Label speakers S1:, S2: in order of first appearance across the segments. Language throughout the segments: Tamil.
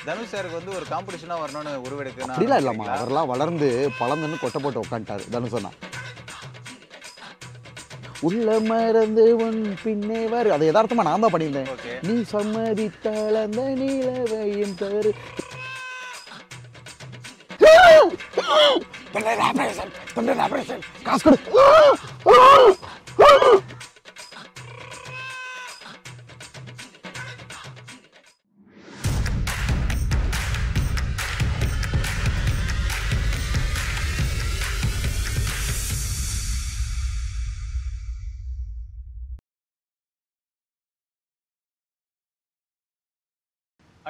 S1: தனுஷ் சாருக்கு வந்து ஒரு காம்படிஷனா வரணும்னு உருவெடுக்கணும்.
S2: அப்படிலாம் இல்லம்மா, அவரெல்லாம் வளர்ந்து பழந்துன்னு கொட்டை போட்டு உட்காந்துட்டாரு தனுஷனா. உள்ள மறந்து உன் பின்னே வரு, அதை யதார்த்தமா நான் தான் பண்ணியிருந்தேன். நீ சம்மதித்தால் அந்த நீலவையும் தரு. காசு கொடு.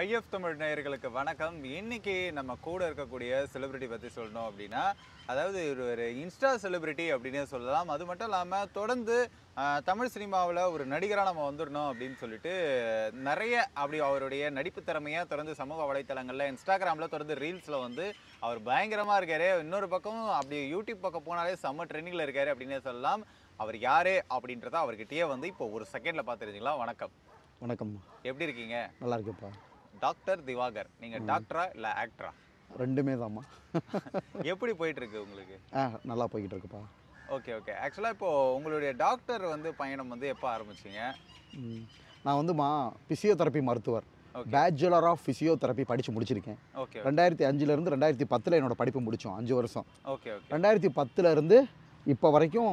S1: ஐஎஃப் தமிழ் நேயர்களுக்கு வணக்கம். இன்னைக்கு நம்ம கூட இருக்கக்கூடிய செலிபிரிட்டி பற்றி சொல்லணும் அப்படின்னா, அதாவது ஒரு இன்ஸ்டா செலிபிரிட்டி அப்படின்னே சொல்லலாம். அது மட்டும் இல்லாமல் தொடர்ந்து தமிழ் சினிமாவில் ஒரு நடிகராக நம்ம வந்துடணும் அப்படின்னு சொல்லிட்டு நிறைய அப்படி அவருடைய நடிப்பு திறமையை தொடர்ந்து சமூக வலைத்தளங்களில் இன்ஸ்டாகிராமில் தொடர்ந்து ரீல்ஸில் வந்து அவர் பயங்கரமாக இருக்காரு. இன்னொரு பக்கம் அப்படி யூடியூப் பக்கம் போனாலே செம்ம ட்ரெண்டிங்கில் இருக்காரு அப்படின்னே சொல்லலாம். அவர் யாரு அப்படின்றத அவர்கிட்டயே வந்து இப்போ ஒரு செகண்டில் பார்த்துருந்தீங்களா? வணக்கம்.
S2: வணக்கம்.
S1: எப்படி இருக்கீங்க?
S2: நல்லா இருக்குப்பா.
S1: டாக்டர் திவாகர். நீங்க டாக்டரா இல்ல ஆக்டரா?
S2: ரெண்டுமே தான்மா.
S1: எப்படி போயிட்டு இருக்கு உங்களுக்கு?
S2: நல்லா போய்கிட்டு இருக்குப்பா.
S1: Okay okay. ஆக்சுவலாக இப்போ உங்களுடைய டாக்டர் வந்து பயணம் வந்து எப்போ ஆரம்பிச்சிங்க?
S2: நான் வந்துமா பிசியோதெரப்பி மருத்துவர், பேச்சுலர் ஆஃப் பிசியோதெரப்பி படித்து முடிச்சிருக்கேன்.
S1: ஓகே.
S2: 2005லேருந்து 2010 என்னோட படிப்பு முடித்தோம், 5 வருஷம்.
S1: Okay okay.
S2: 2010லேருந்து இப்போ வரைக்கும்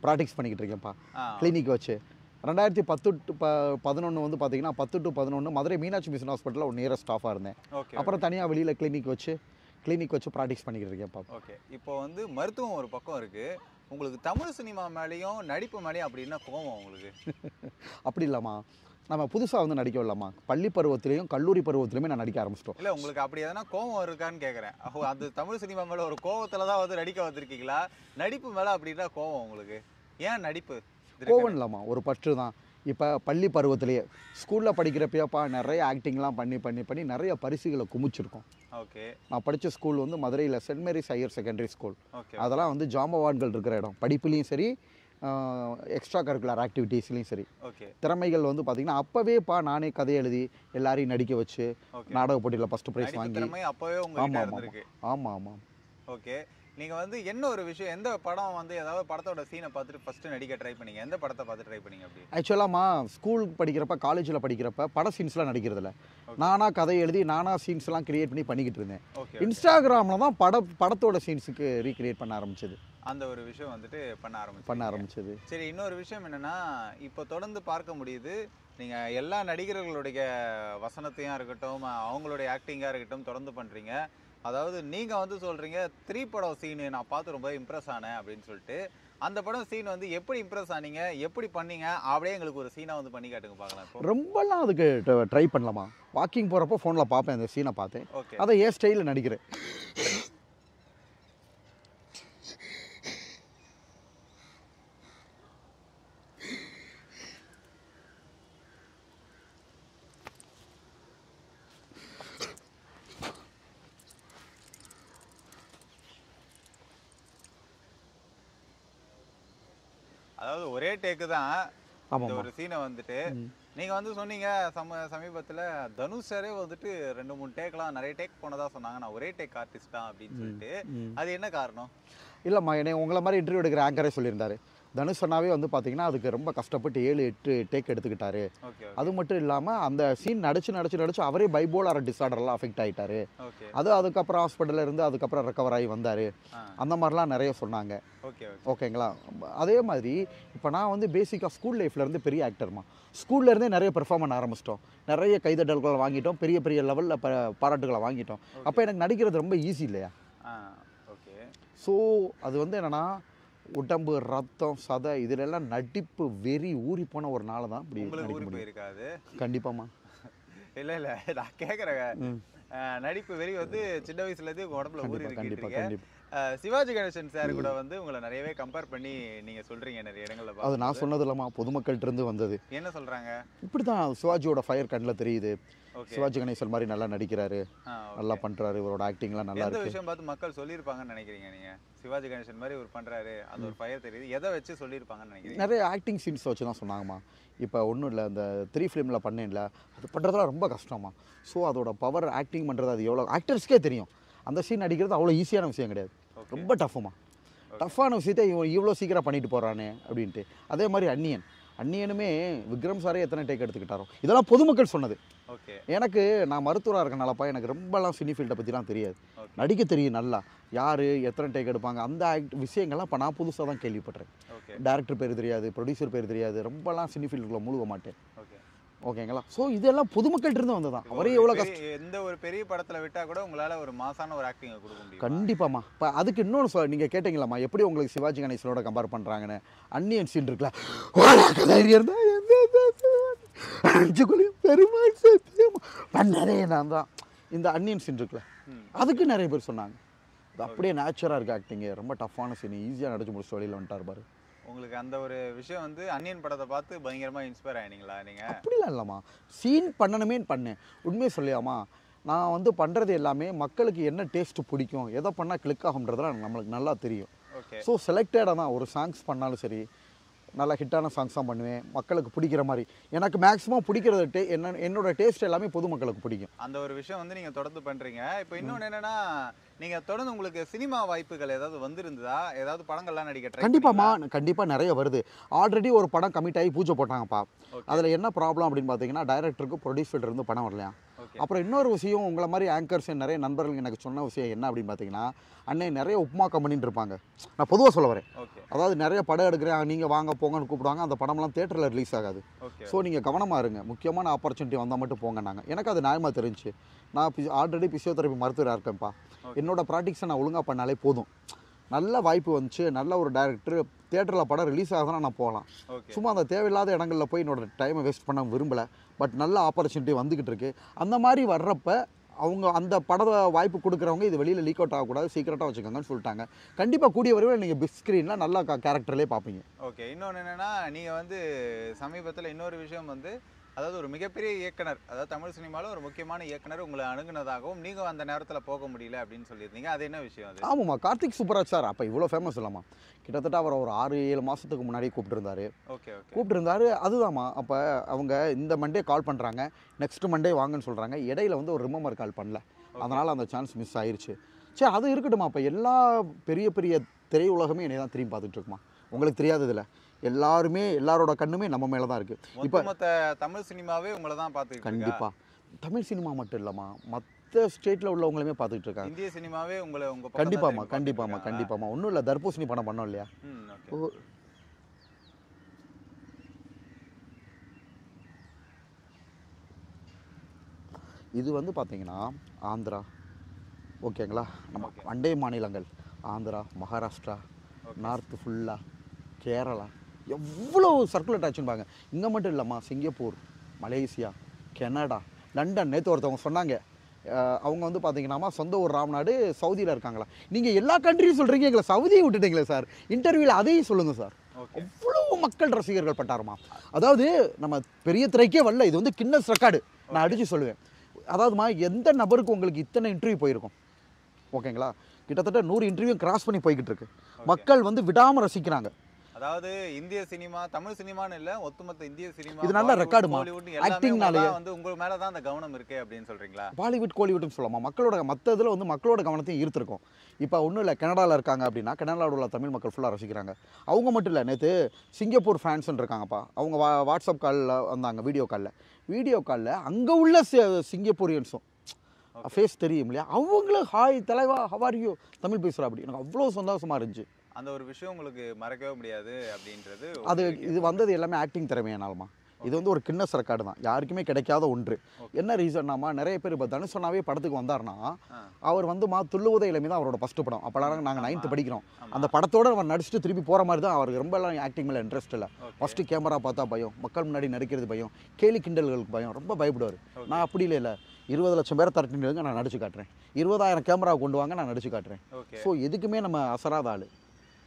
S2: ப்ராக்டிஸ் பண்ணிக்கிட்டு இருக்கேன்ப்பா கிளினிக் வச்சு. 2010 to 11 வந்து பார்த்தீங்கன்னா 10 to 11 மதுரை மீனாட்சி மிஷன் ஹாஸ்பிட்டலில் ஒரு நியரஸ்ட் ஸ்டாஃபாக இருந்தேன். அப்புறம் தனியாக வெளியில் கிளினிக் வச்சு ப்ராக்டிஸ் பண்ணிக்கிட்டு இருக்கேன்ப்பா.
S1: ஓகே. இப்போ வந்து மருத்துவம் ஒரு பக்கம் இருக்குது, உங்களுக்கு தமிழ் சினிமா மேலேயும் நடிப்பு மேலேயும் அப்படின்னா கோவம் உங்களுக்கு?
S2: அப்படி இல்லாமா, நம்ம புதுசாக வந்து நடிக்க இல்லாமா, பள்ளி பருவத்திலையும் கல்லூரி பருவத்திலையுமே நான் நடிக்க ஆரம்பிச்சிட்டோம்.
S1: இல்லை, உங்களுக்கு அப்படி எதனா கோவம் இருக்கான்னு கேட்குறேன். அது தமிழ் சினிமா மேலே ஒரு கோவத்தில் தான் வந்து நடிக்க வந்திருக்கீங்களா? நடிப்பு மேலே அப்படின்னா கோவம் உங்களுக்கு? ஏன் நடிப்பு?
S2: கோவம் இல்லாமா, ஒரு பற்று தான். இப்போ பள்ளி பருவத்திலேயே ஸ்கூலில் படிக்கிறப்பப்பா நிறைய ஆக்டிங்லாம் பண்ணி பண்ணி பண்ணி நிறைய பரிசுகளை குமிச்சிருக்கோம்.
S1: ஓகே.
S2: நான் படித்த ஸ்கூல் வந்து மதுரையில் saint Mary's higher secondary school.
S1: Okay.
S2: அதெல்லாம் வந்து ஜாம்பவான்கள் இருக்கிற இடம். படிப்புலேயும் சரி, எக்ஸ்ட்ரா கரிக்குலர் ஆக்டிவிட்டீஸ்லையும் சரி.
S1: ஓகே.
S2: திறமைகள் வந்து பார்த்திங்கன்னா அப்போவேப்பா நானே கதை எழுதி எல்லாரையும் நடிக்க வச்சு நாடக போட்டியில் ஃபஸ்ட்டு ப்ரைஸ் வாங்கி. ஆமாம் ஆமாம்.
S1: ஓகே. நீங்கள் வந்து என்ன ஒரு விஷயம், எந்த படம் வந்து ஏதாவது படத்தோட சீனை பார்த்துட்டு ஃபஸ்ட்டு நடிக்க ட்ரை பண்ணீங்க? எந்த படத்தை பார்த்து ட்ரை பண்ணீங்க? அப்படி
S2: ஆக்சுவலாமா ஸ்கூல் படிக்கிறப்ப காலேஜில் படிக்கிறப்ப பட சீன்ஸ்லாம் நடிக்கிறதில்ல, நானாக கதை எழுதி நானாக சீன்ஸ்லாம் கிரியேட் பண்ணிக்கிட்டு இருந்தேன். இன்ஸ்டாகிராமில் தான் படத்தோட சீன்ஸுக்கு ரீக்ரியேட் பண்ண ஆரம்பிச்சது.
S1: அந்த ஒரு விஷயம் வந்துட்டு பண்ண ஆரம்பிச்சது. சரி, இன்னொரு விஷயம் என்னென்னா, இப்போ தொடர்ந்து பார்க்க முடியுது, நீங்கள் எல்லா நடிகர்களுடைய வசனத்தையும் இருக்கட்டும், அவங்களுடைய ஆக்டிங்காக இருக்கட்டும் தொடர்ந்து பண்ணுறீங்க. அதாவது நீங்கள் வந்து சொல்கிறீங்க 3 படம் சீனு நான் பார்த்து ரொம்ப இம்ப்ரெஸ் ஆனேன் அப்படின்னு சொல்லிட்டு. அந்த படம் சீன் வந்து எப்படி இம்ப்ரெஸ் ஆனீங்க, எப்படி பண்ணீங்க? அப்படியே எங்களுக்கு ஒரு சீனை வந்து பண்ணி காட்டுங்க பார்க்கலாம். இப்போ
S2: ரொம்பலாம் அதுக்கு ட்ரை பண்ணலாமா, வாக்கிங் போகிறப்போ ஃபோனில் பார்ப்பேன், அந்த சீனை பார்த்தேன்.
S1: ஓகே.
S2: அதை ஏன் ஸ்டைலில் நடிக்கிறேன்.
S1: அதாவது ஒரே டேக்கு தான் இந்த ஒரு சீனை வந்துட்டு. நீங்கள் வந்து சொன்னீங்க சமீபத்தில் தனுஷ் சாரே வந்துட்டு 2-3 டேக்லாம் நிறைய டேக் போனதா சொன்னாங்க, நான் ஒரே டேக் ஆர்டிஸ்ட் தான் அப்படின்னு சொல்லிட்டு. அது என்ன காரணம்? இல்லைம்மா, என்னை உங்களை மாதிரி இன்டர்வியூ எடுக்கிற ஆங்கரே சொல்லியிருந்தாரு, தனுஷ் சொன்னாவே வந்து பார்த்தீங்கன்னா அதுக்கு ரொம்ப கஷ்டப்பட்டு 7-8 டேக் எடுத்துக்கிட்டாரு. அது மட்டும் இல்லாமல் அந்த சீன் நடிச்சு அவரே பைபோலார் டிஸார்டர்லாம் அஃபெக்ட் ஆகிட்டாரு. அதுக்கப்புறம் ஹாஸ்பிட்டலில் இருந்து அதுக்கப்புறம் ரெக்கவர் ஆகி வந்தார். அந்த மாதிரிலாம் நிறைய சொன்னாங்க. ஓகேங்களா? அதே மாதிரி இப்போ நான் வந்து பேசிக்காக ஸ்கூல் லைஃப்லேருந்து பெரிய ஆக்டர்மா, ஸ்கூல்லேருந்தே நிறைய பெர்ஃபார்ம் பண்ண ஆரம்பிச்சிட்டோம், நிறைய கைதட்டல்களை வாங்கிட்டோம், பெரிய பெரிய லெவலில் பாராட்டுகளை வாங்கிட்டோம். அப்போ எனக்கு நடிக்கிறது ரொம்ப ஈஸி இல்லையா? ஓகே. ஸோ அது வந்து என்னென்னா, உடம்பு ரத்தம் சதை இதிலெல்லாம் நடிப்பு வெறி ஊறி போன ஒரு நாள் தான் இப்படி ஊறி போயிருக்காது. கண்டிப்பாமா. இல்லை நான் கேட்குறேன், நடிப்பு வெறி வந்து சின்ன வயசுலேருந்து உடம்புல ஊறி இருக்கு. சிவாஜி கணேசன் சார் கூட வந்து உங்களை நிறையவே கம்பேர் பண்ணி நீங்க சொல்றீங்க நிறைய இடங்கள்ல
S2: அது நான் சொன்னது இல்லம்மா, பொதுமக்கள்கிட்ட இருந்து வந்தது.
S1: என்ன சொல்றாங்க?
S2: இப்படி தான் சிவாஜியோட ஃபயர் கண்ணில் தெரியுது. சிவாஜி கணேசன் மாதிரி நல்லா நடிக்கிறாரு, நல்லா பண்றாரு, இவரோட ஆக்டிங்லாம் நல்லா இருக்கு.
S1: எந்த விஷயம் பார்த்து மக்கள் சொல்லியிருப்பாங்கன்னு நினைக்கிறீங்க நீங்க? சிவாஜி கணேசன் மாதிரி இவர் பண்றாரு, அது ஒரு ஃபயர் தெரியுது, எதை வச்சு சொல்லியிருப்பாங்கன்னு நினைக்கிறீங்க?
S2: நிறைய ஆக்டிங் சீன்ஸ் வச்சு தான் சொன்னாங்கம்மா. இப்போ ஒன்றும் இல்லை, அந்த 3 ஃபிலிமில் பண்ணேன்ல, அது பண்ணுறதுலாம் ரொம்ப கஷ்டமா. ஸோ அதோட பவர் ஆக்டிங் பண்ணுறது அது எவ்வளோ ஆக்டர்ஸ்க்கே தெரியும். அந்த சீன் நடிக்கிறது அவ்வளோ ஈஸியான விஷயம் கிடையாது, ரொம்ப டஃப்புமா. டஃப்பான விஷயத்தை இவ்வளோ சீக்கிரம் பண்ணிட்டு போகிறானே அப்படின்ட்டு. அதே மாதிரி அந்நியனுமே விக்ரம் சாரே எத்தனை டேக் எடுத்துக்கிட்டாரோ, இதெல்லாம் பொதுமக்கள் சொன்னது. எனக்கு நான் மருத்துவராக இருக்கனாலப்பா எனக்கு ரொம்பலாம் சினி ஃபீல்டை பற்றிலாம் தெரியாது. நடிக்க தெரியும் நல்லா, யார் எத்தனை டேக் எடுப்பாங்க அந்த விஷயங்கள்லாம் இப்போ நான் புதுசாக தான் கேள்விப்படுறேன். டேரக்டர் பேர் தெரியாது, ப்ரொடியூசர் பேர் தெரியாது, ரொம்பலாம் சினி ஃபீல்டுக்குள்ளே மூழ்க மாட்டேன். ஓகேங்களா? ஸோ இதெல்லாம் பொதுமக்கள்கிட்ட இருந்து வந்து தான். அவரே எவ்வளோ கஷ்டம்.
S1: எந்த ஒரு பெரிய படத்தில் விட்டால் கூட உங்களால் ஒரு மாசான ஒரு ஆக்டிங்கை கொடுக்க முடியும்.
S2: கண்டிப்பாம்மா. இப்போ அதுக்கு இன்னொன்று நீங்கள் கேட்டிங்களாம்மா, எப்படி உங்களுக்கு சிவாஜி கணேசனோட கம்பேர் பண்ணுறாங்கன்னு. அந்நியன் சீன் இருக்குல்ல, பெருமாள் சத்தியம் பண்ணதே நான் தான். இந்த அந்நியன் சீன் இருக்குல்ல, அதுக்கு நிறைய பேர் சொன்னாங்க அது அப்படியே நேச்சுரலாக இருக்குது ஆக்டிங்கு, ரொம்ப டஃப்பான சீன், ஈஸியாக நடிச்சு முடிச்சு வெளியில் வந்துட்டார் பாரு.
S1: உங்களுக்கு அந்த ஒரு விஷயம் வந்து அந்நியன் படத்தை பார்த்து பயங்கரமாக இன்ஸ்பயர் ஆகினீங்களா நீங்கள்?
S2: அப்படிலாம் இல்லைம்மா, சீன் பண்ணணுமே பண்ணேன். உண்மையை சொல்லியாமா, நான் வந்து பண்ணுறது எல்லாமே மக்களுக்கு என்ன டேஸ்ட்டு பிடிக்கும், எதை பண்ணால் கிளிக் ஆகுன்றதுலாம் நம்மளுக்கு நல்லா தெரியும். ஸோ செலக்டடாக தான் ஒரு சாங்ஸ் பண்ணாலும் சரி, நல்லா ஹிட்டான சாங்ஸ் தான் பண்ணுவேன், மக்களுக்கு பிடிக்கிற மாதிரி. எனக்கு மேக்ஸிமம் பிடிக்கிறது என்னோட டேஸ்ட் எல்லாமே பொதுமக்களுக்கு பிடிக்கும்.
S1: அந்த ஒரு விஷயம் வந்து நீங்கள் தொடர்ந்து பண்ணுறீங்க. இப்போ இன்னொன்று என்னென்னா, நீங்கள் தொடர்ந்து உங்களுக்கு சினிமா வாய்ப்புகள் ஏதாவது வந்திருந்ததா? ஏதாவது படங்கள்லாம் நடிக்க?
S2: கண்டிப்பாக நிறைய வருது. ஆல்ரெடி ஒரு படம் கமிட் ஆகி பூஜை போட்டாங்கப்பா. அதில் என்ன ப்ராப்ளம் அப்படின்னு பார்த்தீங்கன்னா, டைரக்டருக்கு ப்ரொடியூசர் இருந்து படம் வரலையா. அப்புறம் இன்னொரு விஷயம், உங்களை மாதிரி ஆங்கர்ஸ் நிறைய நண்பர்கள் எனக்கு சொன்ன விஷயம் என்ன அப்படின்னு பார்த்தீங்கன்னா, அன்னை நிறைய உப்மா கம்பெனின்னு இருப்பாங்க. நான் பொதுவாக சொல்ல வரேன், அதாவது நிறைய படம் எடுக்கிறேன், நீங்கள் வாங்க போங்கன்னு கூப்பிடுவாங்க, அந்த படம்லாம் தேட்டரில் ரிலீஸ் ஆகாது. ஸோ நீங்கள் கவனமாக இருங்க, முக்கியமான ஆப்பர்ச்சுனிட்டி வந்தால் மட்டும் போங்கன்னாங்க. எனக்கு அது நியாயமாக தெரிஞ்சு, நான் ஆல்ரெடி பிசியோதெரபி மருத்துவராக இருக்கேன்ப்பா, என்னோட ப்ராக்டிக்ஸை நான் ஒழுங்காக பண்ணாலே போதும். நல்ல வாய்ப்பு வந்துச்சு, நல்ல ஒரு டைரக்டர், தேட்டரில் படம் ரிலீஸ் ஆகுதுன்னா நான் போகலாம். சும்மா அந்த தேவையில்லாத இடங்களில் போய் என்னோட டைமை வேஸ்ட் பண்ண விரும்பலை. பட் நல்ல ஆப்பர்ச்சுனிட்டி வந்துக்கிட்டு இருக்கு. அந்த மாதிரி வர்றப்ப அவங்க அந்த பட வாய்ப்பு கொடுக்குறவங்க இது வெளியில் லீக் அவுட் ஆகக்கூடாது, சீக்கிரட்டாக வச்சுக்கோங்கன்னு சொல்லிட்டாங்க. கண்டிப்பாக கூடிய வரைவில் நீங்கள் பிக் ஸ்க்ரீனில் நல்லா கேரக்டர்லேயே பார்ப்பீங்க.
S1: ஓகே, இன்னொன்று என்னென்னா, நீங்கள் வந்து சமீபத்தில் இன்னொரு விஷயம் வந்து, அதாவது ஒரு மிகப்பெரிய இயக்குனர், அதாவது தமிழ் சினிமாவில் ஒரு முக்கியமான இயக்குனர் உங்களை அணுகுனதாகவும், நீங்கள் அந்த நேரத்தில் போக முடியல அப்படின்னு சொல்லியிருந்தீங்க. அது என்ன விஷயம் அது?
S2: ஆமாம்மா, கார்த்திக் சுப்பராஜ் சார் அப்போ இவ்வளோ ஃபேமஸ் இல்லாமா, கிட்டத்தட்ட அவர் ஒரு 6-7 மாதத்துக்கு முன்னாடி கூப்பிட்டுருந்தாரு. அதுதாம்மா, அப்போ அவங்க இந்த மண்டே கால் பண்ணுறாங்க, நெக்ஸ்ட் மண்டே வாங்கன்னு சொல்கிறாங்க. இடையில வந்து ஒரு ரிமெம்பர் கால் பண்ணல, அதனால் அந்த சான்ஸ் மிஸ் ஆயிடுச்சு. சரி, அது இருக்கட்டுமா. அப்போ எல்லா பெரிய பெரிய திரையுலகமே என்னை தான் திரும்பி பார்த்துட்டு இருக்குமா. உங்களுக்கு தெரியாததில்ல, எல்லாரோட கண்ணுமே நம்ம மேலே தான் இருக்குது.
S1: இப்போ தமிழ் சினிமாவே உங்களை தான் பார்த்துக்கிட்டு.
S2: கண்டிப்பாக தமிழ் சினிமா மட்டும் இல்லைம்மா, மற்ற ஸ்டேட்டில் உள்ளவங்களுமே பார்த்துக்கிட்டு இருக்காங்க.
S1: இந்திய சினிமாவே உங்களை
S2: கண்டிப்பாம்மா. ஒன்றும் இல்லை, தர்பூசணி படம் பண்ணோம் இல்லையா. இது வந்து பார்த்தீங்கன்னா ஆந்திரா, ஓகேங்களா, நம்ம அண்டை மாநிலங்கள் ஆந்திரா, மகாராஷ்டிரா, நார்த்து ஃபுல்லாக, கேரளா, எவ்வளோ சர்க்குலேட் ஆச்சுன்னு. இங்கே மட்டும் இல்லைம்மா, சிங்கப்பூர், மலேசியா, கனடா, லண்டன். நேற்று ஒருத்தவங்க சொன்னாங்க, அவங்க வந்து பார்த்தீங்கன்னா சொந்த ஊர் ராம்நாடு, சவுதியில் இருக்காங்களா. நீங்கள் எல்லா கண்ட்ரியும் சொல்கிறீங்க, எங்களை சவுதியை விட்டுட்டீங்களே சார். இன்டர்வியூவில் அதையும் சொல்லுங்கள் சார். அவ்வளோ மக்கள் ரசிகர்கள் பட்டாருமா. அதாவது நம்ம பெரிய திரைக்கே வரல, இது வந்து கின்னஸ் ரெக்கார்டு நான் அடித்து சொல்லுவேன். அதாவதுமா, எந்த நபருக்கு உங்களுக்கு இத்தனை இன்டர்வியூ போயிருக்கும், ஓகேங்களா, கிட்டத்தட்ட 100 இன்டர்வியூ கிராஸ் பண்ணி போய்கிட்டு இருக்கு. மக்கள் வந்து விடாமல் ரசிக்கிறாங்க.
S1: அதாவது இந்திய சினிமா, தமிழ் சினிமான்னு இல்ல, ஒட்டுமொத்த இந்திய சினிமா
S2: இது நல்ல ரெக்கார்டுமா. ஆக்டிங்னாலே
S1: வந்து உங்க மேல தான் அந்த கவனம் இருக்கு அப்படின்னு சொல்றீங்களா?
S2: பாலிவுட் கோலிவுட்னு சொல்லலாமா, மக்களோட மற்ற இதில் வந்து மக்களோட கவனத்தையும் ஈர்த்திருக்கும். இப்போ ஒன்றும் இல்லை, கனடாவில் இருக்காங்க அப்படின்னா கனடாவில் உள்ள தமிழ் மக்கள் ஃபுல்லாக ரசிக்கிறாங்க. அவங்க மட்டும் இல்லை, நேற்று சிங்கப்பூர் ஃபேன்ஸ்ன்னு இருக்காங்கப்பா, அவங்க வாட்ஸ்அப் காலில் வந்தாங்க, வீடியோ காலில் அங்கே உள்ள சிங்கப்பூரியன்ஸும் ஃபேஸ் தெரியும் இல்லையா, அவங்களும் ஹாய் தலைவா ஹவ் ஆர் யூ தமிழ் பேசுகிறா அப்படி. எனக்கு அவ்வளோ சந்தோஷமாக இருந்துச்சு.
S1: அந்த ஒரு விஷயம் உங்களுக்கு மறக்கவே முடியாது அப்படின்றது.
S2: அது இது வந்தது எல்லாமே ஆக்டிங் திறமையானாலுமா. இது வந்து ஒரு கின்னஸ் ரெக்கார்டு தான், யாருக்குமே கிடைக்காத ஒன்று. என்ன ரீசன்னாமா, நிறைய பேர் இப்போ தனுஷனாவே படத்துக்கு வந்தார்னா, அவர் வந்து துள்ளுவதை இளமை தான் அவரோட ஃபஸ்ட்டு படம். அப்போலாம் நாங்கள் 9th படிக்கிறோம். அந்த படத்தோடு அவர் நடிச்சுட்டு திருப்பி போகிற மாதிரி தான். அவருக்கு ரொம்ப எல்லாம் ஆக்டிங் மேலே இன்ட்ரெஸ்ட் இல்லை. ஃபஸ்ட்டு கேமரா பார்த்தா பயம், மக்கள் முன்னாடி நடிக்கிறது பயம், கேலி கிண்டல்களுக்கு பயம், ரொம்ப பயப்படுவார். நான் அப்படி இல்லை, 20 லட்சம் பேரை திரட்டினுங்க நான் நடிச்சு காட்டுறேன், 20,000 கேமரா கொண்டு வாங்க நான் நடிச்சு காட்டுறேன். ஸோ எதுக்குமே நம்ம அசராத ஆள்.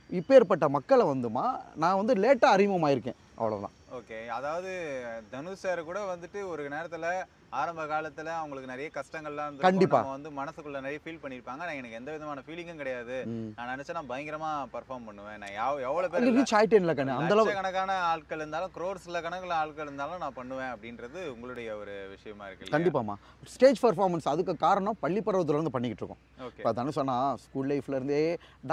S2: இப்பேற்பட்ட மக்களை வந்துமா நான் வந்து லேட்டாக அறிமுகமாயிருக்கேன், அவ்வளோதான்.
S1: ஓகே, அதாவது தனுஷ் சார் கூட வந்துட்டு ஒரு நேரத்தில் ஆரம்ப காலத்தில் அவங்களுக்கு நிறைய கஷ்டங்கள்லாம்
S2: கண்டிப்பா
S1: வந்து மனசுக்குள்ள நிறைய ஃபீல் பண்ணியிருப்பாங்க. நான் எனக்கு எந்த விதமான ஃபீலிங்கும் கிடையாது, நான் நினச்சா நான் பயங்கரமாக பர்ஃபார்ம் பண்ணுவேன், நான் எவ்வளோ பேர்
S2: ரீச் ஆகிட்டேன்ல கண்ணு, அந்த அளவு
S1: கணக்கான ஆட்கள் இருந்தாலும் க்ரோர்ஸில் கணக்கில் ஆட்கள் இருந்தாலும் நான் பண்ணுவேன் அப்படின்றது உங்களுடைய ஒரு விஷயமா இருக்கு.
S2: கண்டிப்பாமா ஸ்டேஜ் பர்ஃபார்மன்ஸ் அதுக்கு காரணம் பள்ளி பருவத்துலேருந்து பண்ணிக்கிட்டு இருக்கோம்.
S1: ஓகே,
S2: இப்போ தனுஷ் அண்ணா ஸ்கூல் லைஃப்லேருந்தே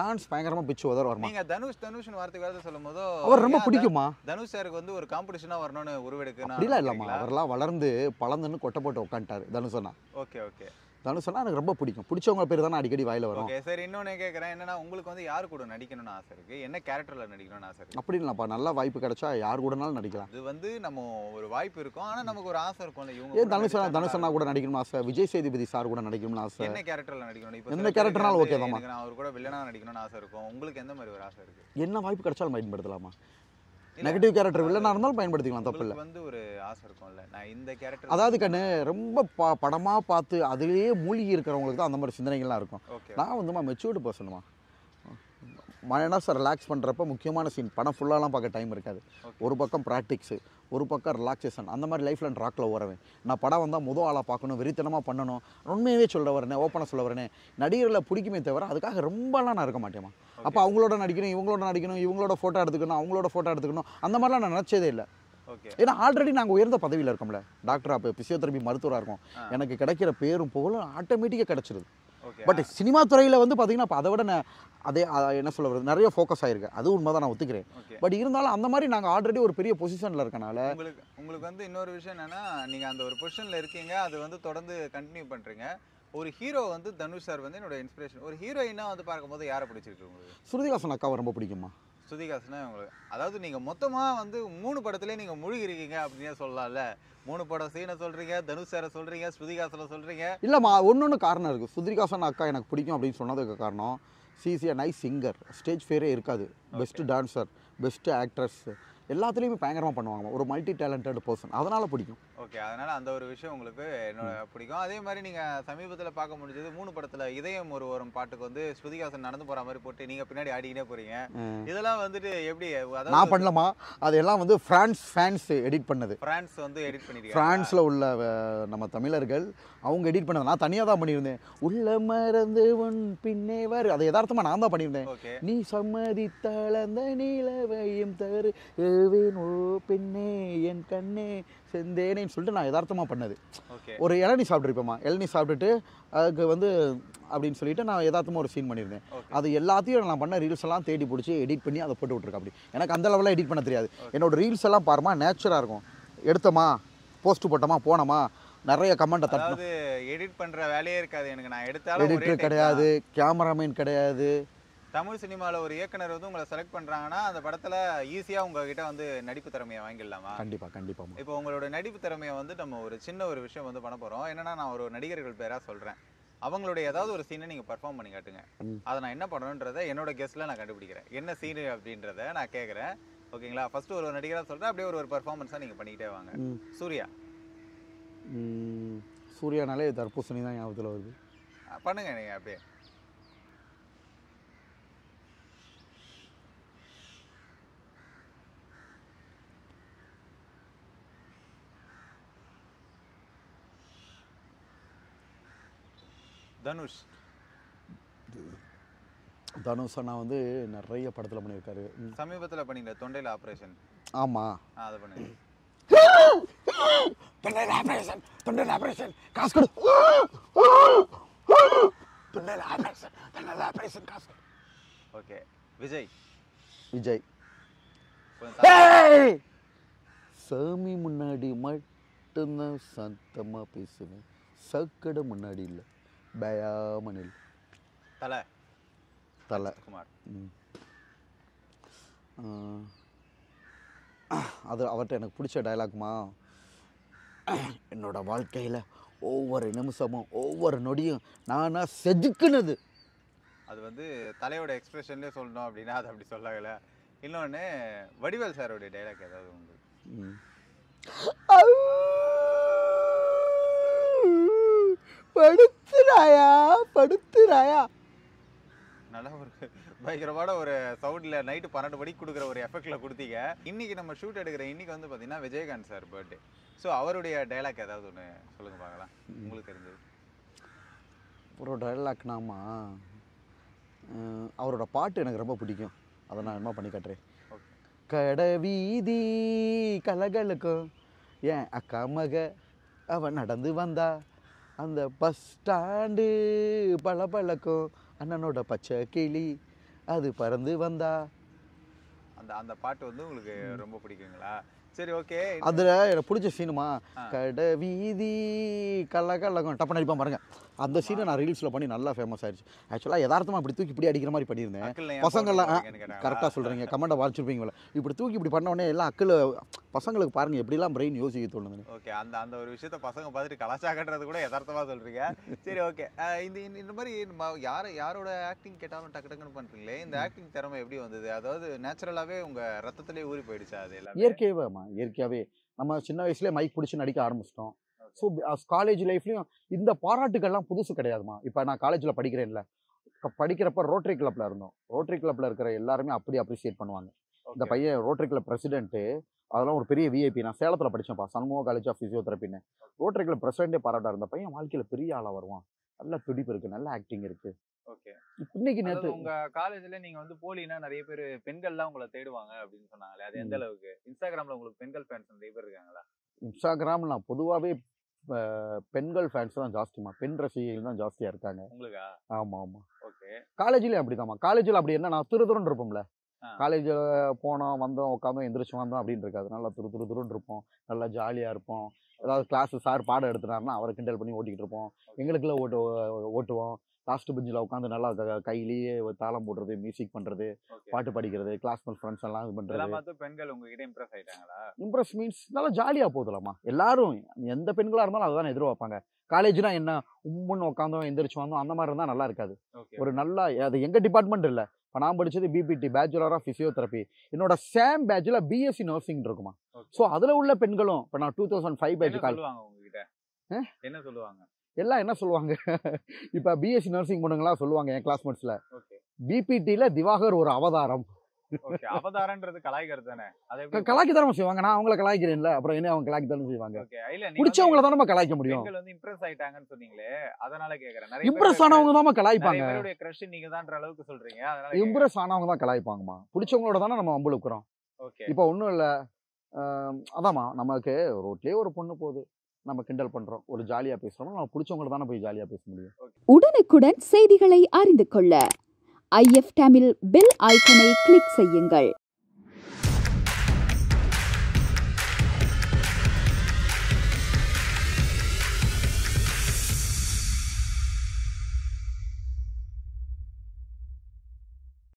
S2: டான்ஸ் பயங்கரமாக பிச்சு உதற வரணும்.
S1: நீங்கள் தனுஷ்னு வார்த்தை சொல்லும் போதோ
S2: அவர் ரொம்ப பிடிக்குமா
S1: தனுஷ் சாருக்கு வந்து ஒரு காம்படிஷனாக வரணும்னு உருவெடுக்கணும்
S2: அப்படிலாம் இல்லைம்மா, அவரெல்லாம் வளர்ந்து பழந்துன்னு கொட்டை போட்டு உட்காந்துட்டாரு தனுஷ் அண்ணா.
S1: ஓகே ஓகே,
S2: தனுஷ் அண்ணா எனக்கு ரொம்ப பிடிக்கும், பிடிச்சவங்க பேர் தானே அடிக்கடி வாயில வரும்.
S1: ஓகே சரி, இன்னொன்று கேட்குறேன், என்னன்னா உங்களுக்கு வந்து யார் கூட நடிக்கணும்னு ஆசை இருக்கு, என்ன கேரக்டர்ல நடிக்கணும்னு ஆசை இருக்கு?
S2: அப்படி இல்லைப்பா, நல்ல வாய்ப்பு கிடைச்சா யார் கூடனாலும் நடிக்கலாம்.
S1: இது வந்து நம்ம ஒரு வாய்ப்பு இருக்கும், ஆனால் நமக்கு ஒரு ஆசை இருக்கும்ல, இவங்க
S2: ஏன் தனுஷ் அண்ணா கூட நடிக்கணும்னு ஆசை, விஜய் சேதுபதி சார் கூட நடிக்கணும்னு ஆசை.
S1: என்ன கேரக்டர்ல நடிக்கணும்? இப்போ
S2: எந்த கேரக்டர்னாலும் ஓகே தான்.
S1: அவர் கூட வில்லனா நடிக்கணும்னு ஆசை இருக்கும், உங்களுக்கு எந்த மாதிரி ஒரு ஆசை இருக்கு?
S2: என்ன வாய்ப்பு கிடைச்சாலும் பயன்படுத்தலாமா, நெகட்டிவ் கேரக்டர் வில்லனா இருந்தாலும் பயன்படுத்திக்கலாம், தப்பு இல்லை.
S1: வந்து ஒரு ஆசை இருக்கும்ல, நான் இந்த கேரக்டர்
S2: அதாவது கண்ணு ரொம்ப படமாக பார்த்து அதிலேயே மூழ்கி இருக்கிறவங்களுக்கு தான் அந்த மாதிரி சிந்தனைகள்லாம் இருக்கும். நான் வந்துமா மெச்சூர்டு பர்சனுமா, மனசை ரிலாக்ஸ் பண்ணுறப்ப முக்கியமான சீன், படம் ஃபுல்லாலாம் பார்க்க டைம் இருக்காது. ஒரு பக்கம் ப்ராக்டிக்ஸு, ஒரு பக்கம் ரிலாக்ஸேஷன், அந்த மாதிரி லைஃப்பில் ட்ராக்கில் ஓரவேன். நான் படம் வந்தால் முதல் ஆளாக பார்க்கணும், வெறித்தனமாக பண்ணணும், உண்மையாகவே சொல்ல வரேனே, ஓப்பனாக சொல்ல வரேனே, நடிகர்களை பிடிக்குமே தவிர அதுக்காக ரொம்பலாம் நான் இருக்க மாட்டேமா. அப்போ அவங்களோட நடிக்கணும், இவங்களோட ஃபோட்டோ எடுத்துக்கணும், அவங்களோட ஃபோட்டோ எடுத்துக்கணும், அந்த மாதிரிலாம் நான் நினச்சதே இல்லை. ஏன்னா ஆல்ரெடி நாங்கள் உயர்ந்த பதவியில் இருக்கோம்ல, டாக்டராக இப்போ பிசியோதெரபி மருத்துவராக இருக்கோம், எனக்கு கிடைக்கிற பேரும் புகழும் ஆட்டோமேட்டிக்காக கிடச்சிருது. பட் சினிமா துறையில் வந்து பார்த்தீங்கன்னா இப்போ அதை விட அதே என்ன சொல்ல வருது நிறைய ஃபோக்கஸ் ஆகிருக்கு, அது உண்மை தான், நான் ஒத்துக்கிறேன். பட் இருந்தாலும் அந்த மாதிரி நாங்கள் ஆல்ரெடி ஒரு பெரிய பொசிஷனில் இருக்கனால
S1: உங்களுக்கு வந்து இன்னொரு விஷயம் என்னன்னா, நீங்கள் அந்த ஒரு பொசிஷனில் இருக்கீங்க, அது வந்து தொடர்ந்து கண்டினியூ பண்ணுறீங்க. ஒரு ஹீரோ வந்து தனுஷ் சார் வந்து என்னோட இன்ஸ்பிரேஷன். ஒரு ஹீரோயினா வந்து பார்க்கும்போது யாரை பிடிச்சிருக்கு உங்களுக்கு?
S2: ஸ்ருதிஹாசன் அக்காவை ரொம்ப பிடிக்குமா.
S1: ஸ்ருதிஹாசனா உங்களுக்கு, அதாவது நீங்கள் மொத்தமாக வந்து 3 படத்துலேயே நீங்கள் மூழ்கி இருக்கீங்க அப்படின்னே சொல்லலாம்ல. 3 படம் சீனை சொல்கிறீங்க, தனுஷ் சாரை சொல்கிறீங்க, ஸ்ருதிஹாசனை சொல்கிறீங்க.
S2: இல்லைம்மா, ஒன்று காரணம் இருக்குது. ஸ்ருதிஹாசன் அக்கா எனக்கு பிடிக்கும் அப்படின்னு சொன்னதுக்கு காரணம், சிசி நைஸ் சிங்கர், ஸ்டேஜ் ஃபேரே இருக்காது, பெஸ்ட்டு டான்ஸர், பெஸ்ட்டு ஆக்ட்ரஸ், எல்லாத்துலேயுமே பயங்கரமாக பண்ணுவாங்க, ஒரு மல்டி டேலண்டட் பர்சன், அதனால் பிடிக்கும்.
S1: ஓகே, அதனால் அந்த ஒரு விஷயம் உங்களுக்கு என்னோட பிடிக்கும். அதே மாதிரி நீங்கள் சமீபத்தில் பார்க்க முடிஞ்சது 3 படத்தில் இதயம் ஒரு ஓரம் பாட்டுக்கு வந்து ஸ்ருதிஹாசன் நடந்து போகிற மாதிரி போட்டு நீங்கள் பின்னாடி ஆடிக்கிட்டே போகிறீங்க. இதெல்லாம் வந்துட்டு எப்படி? அதாவது
S2: நான் பண்ணலாமா, அதெல்லாம் வந்து ஃப்ரான்ஸ் ஃபேன்ஸ் எடிட் பண்ணது.
S1: ஃப்ரான்ஸ் வந்து எடிட் பண்ணிருக்காங்க,
S2: ஃப்ரான்ஸில் உள்ள நம்ம தமிழர்கள் அவங்க எடிட் பண்ணது, நான் தனியாக தான் பண்ணியிருந்தேன். உள்ள மறந்து உன் பின்னே வரு, அதை யதார்த்தமாக நான் தான் பண்ணியிருந்தேன். நீ சம்மதித்தால் அந்த நிலவையும் தரு ஓ பெண்ணே என் கண்ணே செந்தேனேன்னு சொல்லிட்டு நான் யதார்த்தமாக பண்ணது. ஒரு இளநீ சாப்பிட்ருப்பேம்மா, இளநீ சாப்பிட்டுட்டு அதுக்கு வந்து அப்படின்னு சொல்லிட்டு நான் யதார்த்தமாக ஒரு சீன் பண்ணியிருந்தேன். அது எல்லாத்தையும் நான் பண்ண ரீல்ஸ் எல்லாம் தேடி பிடிச்சி எடிட் பண்ணி அதை போட்டு விட்ருக்கேன். அப்படி எனக்கு அந்த லெவலில் எடிட் பண்ண தெரியாது. என்னோட ரீல்ஸ் எல்லாம் பாருமா நேச்சுராக இருக்கும், எடுத்தோமா போஸ்ட் போட்டோமா போனோமா, நிறைய கமெண்ட்
S1: அதாவது எடிட் பண்ணுற வேலையே இருக்காது எனக்கு. நான் எடுத்தாலும்
S2: எடிட்டர் கிடையாது, கேமராமேன் கிடையாது.
S1: தமிழ் சினிமாவில் ஒரு இயக்குனர் வந்து உங்களை செலக்ட் பண்ணுறாங்கன்னா அந்த படத்தில் ஈஸியாக உங்ககிட்ட வந்து நடிப்பு திறமையை வாங்கிடலாமா?
S2: கண்டிப்பாக.
S1: இப்போ உங்களோட நடிப்பு திறமையை வந்து நம்ம ஒரு சின்ன ஒரு விஷயம் வந்து பண்ண போகிறோம். என்னன்னா, நான் ஒரு நடிகர்கள் பேராக சொல்கிறேன், அவங்களுடைய ஏதாவது ஒரு சீனை நீங்கள் பர்ஃபார்ம் பண்ணி காட்டுங்க. அதை நான் என்ன பண்ணணுன்றதை என்னோட கெஸ்ட்டில் நான் கண்டுபிடிக்கிறேன், என்ன சீனு அப்படின்றத நான் கேட்குறேன். ஓகேங்களா? ஃபஸ்ட்டு ஒரு நடிகராக சொல்கிறேன், அப்படியே ஒரு பர்ஃபார்மன்ஸாக நீங்கள் பண்ணிக்கிட்டே வாங்க.
S2: சூர்யானாலே தர்பூசணி தான் ஞாபகத்தில் வருது.
S1: பண்ணுங்க நீங்கள் அப்படியே.
S2: தனுஷ் அண்ணா வந்து நிறைய படத்தில் பண்ணியிருக்காரு.
S1: சமீபத்தில் பண்ணிங்க தொண்டையில் ஆப்ரேஷன்.
S2: ஆமாம்,
S1: அதை பண்ணுங்க.
S2: தொண்டையில் ஆப்ரேஷன் காசு கொடு, தொண்டையில் ஆப்ரேஷன் காசு.
S1: ஓகே, விஜய்
S2: சாமி முன்னாடி மட்டும்தான் சத்தமாக பேசுவேன், சக்கடை முன்னாடி இல்லை, பயாமனில்.
S1: தலை குமார்.
S2: அது அவர்கிட்ட எனக்கு பிடிச்ச டைலாக்மா, என்னோட வாழ்க்கையில் ஒவ்வொரு நிமிஷமும் ஒவ்வொரு நொடியும் நானாக செதுக்குனது.
S1: அது வந்து தலையோட எக்ஸ்பிரஷன்லேயே சொல்லணும் அப்படின்னா அது அப்படி சொல்லல. இன்னொன்று வடிவேல் சாரோடைய டைலாக் ஏதாவது உங்களுக்கு?
S2: படுத்துறாயா படுத்துறாயா.
S1: நல்ல ஒரு பயங்கரமான ஒரு சவுண்டில் நைட்டு 12 மணிக்கு கொடுக்குற ஒரு எஃபெக்டில் கொடுத்தீங்க. இன்னைக்கு நம்ம ஷூட் எடுக்கிற இன்னைக்கு வந்து பார்த்தீங்கன்னா விஜயகாந்த் சார் பர்த்டே. ஸோ அவருடைய டைலாக் ஏதாவது ஒன்று சொல்லுங்க பார்க்கலாம், உங்களுக்கு தெரிஞ்சது.
S2: ஒரு டைலாக்னாமா, அவரோட பாட்டு எனக்கு ரொம்ப பிடிக்கும், அதை நான் என்ன பண்ணி காட்டுறேன். கடை வீதி கலகலுக்கும் ஏன் அக்கா மக அவன் நடந்து வந்தா, அந்த பஸ் ஸ்டாண்டு பளபளக்கும் அண்ணனோட பச்சை கிளி அது பறந்து வந்தா.
S1: அந்த அந்த பாட்டு வந்து உங்களுக்கு ரொம்ப பிடிக்குங்களா? சரி, ஓகே.
S2: அதில் எனக்கு பிடிச்ச சீனுமா, கடை வீதி கலகலகம் டப்பன் அடிப்பான் பாருங்க, அந்த சீனை நான் ரீல்ஸில் பண்ணி நல்லா ஃபேமஸ் ஆயிடுச்சு. ஆக்சுவலாக யதார்த்தமாக இப்படி தூக்கி இப்படி அடிக்கிற மாதிரி பண்ணியிருந்தேன். பசங்கள்லாம் கரெக்டாக சொல்கிறீங்க, கமெண்ட்டை வாசிச்சிருப்பீங்களா, இப்படி தூக்கி இப்படி பண்ண உடனே எல்லாம் அக்கில் பசங்களுக்கு பாருங்கள் எப்படிலாம் பிரெயின் யோசிக்க தோணுது.
S1: ஓகே, அந்த அந்த ஒரு விஷயத்த பசங்க பார்த்துட்டு கலாச்சாரன்றது கூட யதார்த்தமாக சொல்கிறீங்க. சரி, ஓகே. இந்த மாதிரி யாரோட ஆக்டிங் கேட்டாலும் டக்கு டக்குன்னு பண்ணுறீங்களே, இந்த ஆக்டிங் திறமை எப்படி வந்தது? அதாவது நேச்சுரலாகவே உங்கள் ரத்தத்திலே ஊறி போயிடுச்சா? அது எல்லாம்
S2: இயற்கையாகவே நம்ம சின்ன வயசுலேயே மைக் பிடிச்சி நடிக்க ஆரம்பிச்சிட்டோம். ஸோ காலேஜ் லைஃப்லையும் இந்த பாராட்டுகள்லாம் புதுசு கிடையாதுமா. இப்போ நான் காலேஜில் படிக்கிறேன்ல, படிக்கிறப்ப ரோட்டரி கிளப்பில் இருந்தோம். ரோட்டரி கிளப்பில் இருக்கிற எல்லாருமே அப்படி அப்ரிஷியேட் பண்ணுவாங்க. இந்த பையன் ரோட்டரி கிளப் பிரசிடென்ட்டு, அதெல்லாம் ஒரு பெரிய விஐபி. நான் சேலத்தில் படித்தேன்ப்பா, சண்முக காலேஜ் ஆஃப் ஃபிசியோதெரப்பின்னு. ரோட்டரி கிளப் பிரசிடென்ட்டே பாராட்டா இருந்த பையன் வாழ்க்கையில் பெரிய ஆளாக வருவான், நல்ல துடிப்பு இருக்குது, நல்ல ஆக்டிங் இருக்குது.
S1: ஓகே.
S2: இன்னைக்கு நேற்று
S1: உங்க காலேஜ்ல நீங்க வந்து போலினா நிறைய பேர் பெண்கள்லாம் உங்களை தேடுவாங்க அப்படின்னு சொன்னாங்களே, அது எந்த அளவுக்கு? இன்ஸ்டாகிராம்ல உங்களுக்கு பெண்கள் ஃபேன்ஸ் நிறைய பேர் இருக்காங்களா?
S2: இன்ஸ்டாகிராம் நான் பொதுவாகவே பெண்கள் ஃபேன்ஸ் தான் ஜாஸ்திமா, பெண் ரசிகைகள் தான் ஜாஸ்தியாக இருக்காங்க.
S1: உங்களுக்கா?
S2: ஆமாம் ஆமாம்.
S1: ஓகே.
S2: காலேஜ்லேயும் அப்படிதாம்மா. காலேஜில் அப்படி என்ன, நான் துருன்னு இருப்போம்ல, காலேஜில் போனோம் வந்தோம் உட்காந்தோம் எந்திரிச்சு வந்தோம் அப்படின்னு இருக்காது. நல்லா துருன்னு இருப்போம், நல்லா ஜாலியாக இருப்போம். ஏதாவது கிளாஸ் சார் பாடம் எடுத்துனாருன்னா அவரை கிண்டல் பண்ணி ஓட்டிக்கிட்டு இருப்போம். எங்களுக்குள்ள ஓட்டுவோம். லாஸ்ட் பெஞ்சில் உட்காந்து நல்லா கையிலேயே தாளம் போடுறது, மியூசிக் பண்ணுறது, பாட்டு படிக்கிறது, கிளாஸ்மேட் ஃப்ரெண்ட்ஸ் எல்லாம் இது பண்ணுறது.
S1: பெண்கள் உங்ககிட்ட இம்ப்ரெஸ் ஆகிட்டாங்களா?
S2: இம்ப்ரெஸ் மீன்ஸ் நல்லா ஜாலியாக போகுதுலம்மா. எல்லாரும் எந்த பெண்களாக இருந்தாலும் அதுதான் எதிர்பார்ப்பாங்க. காலேஜ்னா என்ன உம்முன்னு உட்காந்தோம் எந்திரிச்சு வந்தோம் அந்த மாதிரி இருந்தால் நல்லா இருக்காது. ஒரு நல்லா, அது எங்கள் டிபார்ட்மெண்ட் இல்லை. இப்போ நான் படித்தது பிபிடி, பேச்சுலர் ஆஃப் ஃபிசியோதெரப்பி. என்னோட சேம் பேட்சில் பிஎஸ்சி நர்சிங் இருக்குமா. ஸோ அதில் உள்ள பெண்களும் இப்போ நான் 2005 பேட்ச்
S1: என்ன சொல்லுவாங்க,
S2: எல்லாம் என்ன சொல்லுவாங்க, இப்போ பிஎஸ்சி நர்சிங் பொண்ணுங்களா சொல்லுவாங்க என் கிளாஸ்மேட்ஸில், பிபிடியில் திவாகர் ஒரு அவதாரம்.
S1: அவதாரன்றது கலாய்க்கிறது தானே,
S2: கலாய்க்க தானே செய்வாங்க. நான் அவங்கள கலாய்க்கிறேன்ல, அப்புறம் என்ன அவங்க கலாய்க்க தானே செய்வாங்க. பிடிச்சவங்கள தானே நம்ம கலாய்க்க முடியும்.
S1: இம்ப்ரெஸ் ஆயிட்டாங்கன்னு சொன்னீங்களே, அதனால கேக்குறேன்.
S2: இம்ப்ரெஸ் ஆனவங்க தான் கலாய்ப்பாங்க.
S1: கிரஷ் நீங்க தான்ற அளவுக்கு சொல்றீங்க, அதனால
S2: இம்ப்ரெஸ் ஆனவங்க தான் கலாய்ப்பாங்கம்மா. பிடிச்சவங்களோட தானே நம்ம அம்புழுக்குறோம். இப்போ ஒன்றும் இல்லை, அதாம்மா, நமக்கு ரோட்லேயே ஒரு பொண்ணு போகுது, நம்ம கிண்டல் பண்றோம், ஒரு ஜாலியா பேசுறோம், நம்ம பிடிச்சவங்கள தானே போய் ஜாலியா பேச முடியும்.
S3: உடனுக்குடன் செய்திகளை அறிந்து கொள்ள IF தமிழ் பெல் ஐகானை கிளிக் செய்யுங்கள்.